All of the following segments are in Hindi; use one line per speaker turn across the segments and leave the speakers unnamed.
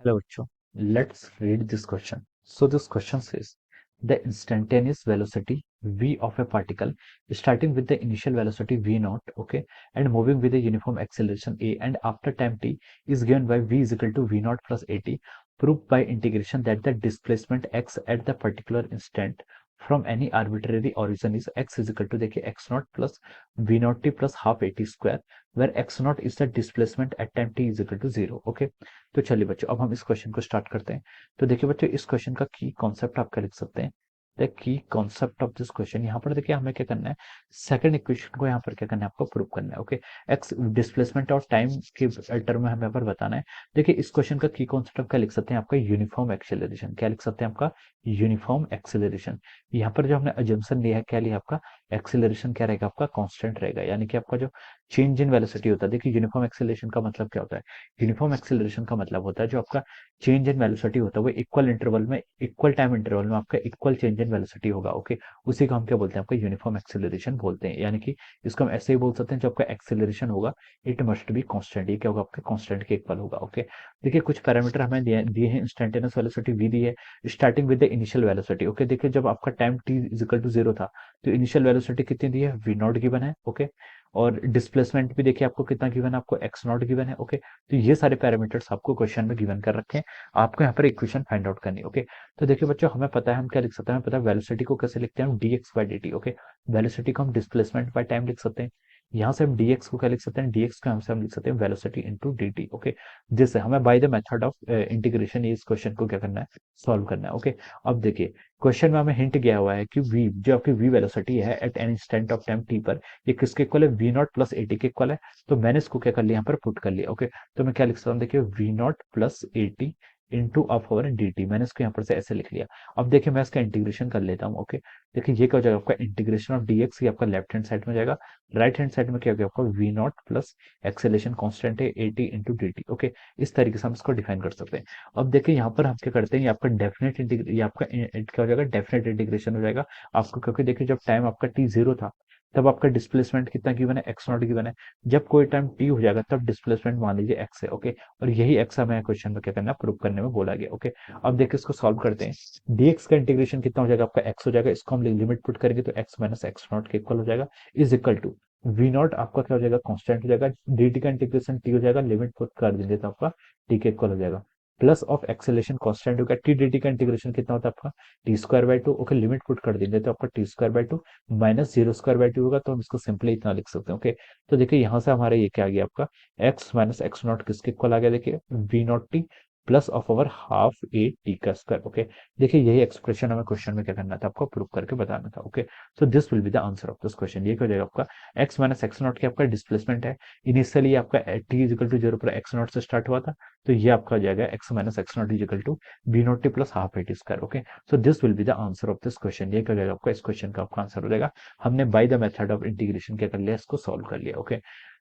Hello, bachcho. Let's read this question. So this question says the instantaneous velocity v of a particle starting with the initial velocity v naught, okay, and moving with a uniform acceleration a, and after time t is given by v is equal to v naught plus at. Prove by integration that the displacement x at the particular instant from any arbitrary origin is x is equal to, देखिए, x naught plus v naught t plus half at square, where x naught is the displacement at time t is equal to 0, okay. तो चलिए बच्चों, अब हम इस क्वेश्चन को स्टार्ट करते हैं। तो देखिए बच्चों, इस क्वेश्चन का की कॉन्सेप्ट आपका लिख सकते हैं। The key concept of this question, यहाँ पर देखिए हमें क्या करना है, सेकंड इक्वेशन को यहाँ पर क्या करना है, आपको प्रूव करना है, ओके। एक्स डिस्प्लेसमेंट और टाइम के टर्म में हमें यहाँ पर बताना है। देखिए इस क्वेश्चन का की कॉन्सेप्ट आप क्या लिख सकते हैं, आपका यूनिफॉर्म एक्सेलरेशन। क्या लिख सकते हैं, आपका यूनिफॉर्म एक्सेलरेशन। यहाँ पर जो हमने अजम्पशन लिया है, क्या लिया, आपका एक्सेलरेशन क्या रहेगा, आपका कांस्टेंट रहेगा, यानी कि आपका जो चेंज इन वेलोसिटी होता है। देखिए यूनिफॉर्म एक्सेलरेशन का मतलब क्या होता है, यूनिफॉर्म एक्सेलरेशन का मतलब होता है जो आपका चेंज इन वेलोसिटी होता है वो इक्वल इंटरवल में, इक्वल टाइम इंटरवल में आपका इक्वल चेंज इन वेलोसिटी होगा, ओके। उसी को हम क्या बोलते हैं, आपका यूनिफॉर्म एक्सेलरेशन बोलते हैं। यानी कि इसको हम ऐसे ही बोल सकते हैं, जो आपका एक्सेलरेशन होगा इट मस्ट बी कांस्टेंट। ये क्या होगा, आपका कांस्टेंट के इक्वल होगा, ओके। देखिए कुछ पैरामीटर हमें दिए हैं। इंस्टेंटेनियस वेलोसिटी v दी है, starting with the initial velocity, okay. देखिए जब आपका time t is equal to 0 था, तो इनिशियल वेलोसिटी कितनी दी है, v नॉट गिवन है, ओके। और डिस्प्लेसमेंट भी देखिए आपको कितना गिवन है, आपको x नॉट गिवन है, ओके। तो ये सारे पैरामीटर्स आपको क्वेश्चन में गिवन कर रखे हैं। आपको यहाँ पर इक्वेशन फाइंड आउट करनी है, ओके। तो देखिए बच्चों, हमें पता है हम क्या लिख सकते हैं, हमें पता है वेलोसिटी को कैसे लिखते हैं हम, dx by dt, okay. Velocity को हम डिस्प्लेसमेंट बाय टाइम लिख सकते हैं। यहाँ से हम dx को क्या लिख सकते हैं, dx को यहाँ से हम लिख सकते हैं वेलोसिटी इनटू dt, ओके। जिससे हमें by the method of integration इस क्वेश्चन को क्या करना है, सॉल्व करना है, ओके। अब देखिए क्वेश्चन में हमें हिंट गया हुआ है कि v जो आपकी v वेलोसिटी है at an instant of time t पर, ये किसके इक्वल है, v नॉट प्लस at के इक्वल है। तो मैंने इसको क्या कर लिया, यहाँ पर पुट कर लिया, ओके। तो मैं क्या लिख सकता हूँ, देखिए v naught plus at into of over dt, मैंने इसको यहाँ पर से ऐसे लिख लिया। अब देखिए मैं इसका इंटीग्रेशन कर लेता हूँ, ओके। देखिए ये क्या हो जाएगा, आपका इंटीग्रेशन ऑफ dx, ये आपका लेफ्ट हैंड साइड में जाएगा। राइट हैंड साइड में क्या हो गया, आपका v naught plus acceleration constant है at इंटू dt, ओके। इस तरीके से हम इसको डिफाइन कर सकते हैं। अब देखिए यहाँ पर हम क्या करते हैं, ये आपका डेफिनेट ये आपका क्या हो जाएगा, डेफिनेट इंटीग्रेशन हो जाएगा आपको, क्योंकि देखिए जब टाइम आपका t 0 था, तब आपका डिस्प्लेसमेंट कितना गिवन है, x नॉट गिवन है। जब कोई टाइम t हो जाएगा तब डिस्प्लेसमेंट मान लीजिए x है, ओके। और यही x हमें क्वेश्चन में क्या करना है, प्रूव करने में बोला गया, ओके। अब देखिए इसको सॉल्व करते हैं। dx का इंटीग्रेशन कितना हो जाएगा, आपका x हो जाएगा। इसको हम लिमिट पुट करेंगे तो x माइनस एक्स नॉट के इक्वल हो जाएगा, is equal to v naught आपका क्या हो जाएगा, कांस्टेंट हो जाएगा। dt का इंटीग्रेशन t हो जाएगा, लिमिट पुट कर देंगे तो आपका t के इक्वल हो जाएगा। प्लस ऑफ एक्सेलेरेशन कांस्टेंट होगा, टी dt का इंटीग्रेशन कितना होता है आपका, T square by two, okay. Limit put कर देंगे तो आपका T square by two minus zero square by two होगा। तो हम इसको सिंपली इतना लिख सकते हैं, ओके। तो देखिए यहाँ से हमारा ये क्या आ गया, आपका x माइनस एक्स नॉट किसके इक्वल आ गया, देखिए v naught t plus of over half a t का स्क्वायर, ओके। देखिए यही एक्सप्रेशन हमें क्वेश्चन में क्या करना था, आपको प्रूव करके बताना था, okay. So this will be the answer of this question. ये क्या हो जाएगा, आपका x माइनस एक्स नॉट की आपका डिस्प्लेसमेंट है। इनिशियली आपका टी इज इक्वल टू 0 पर एक्स नॉट से स्टार्ट हुआ था, तो ये आपका हो जाएगा x minus x naught is equal to b naught t plus half a t square, okay. So this will be the answer of this question. ये क्या हो जाएगा, आपका इस क्वेश्चन का आपका आंसर हो जाएगा। हमने by the method of integration क्या कर लिया, इसको सॉल्व कर लिया, okay.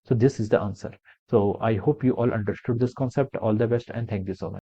So this is the answer. So I hope you all understood this concept. All the best and thank you so much.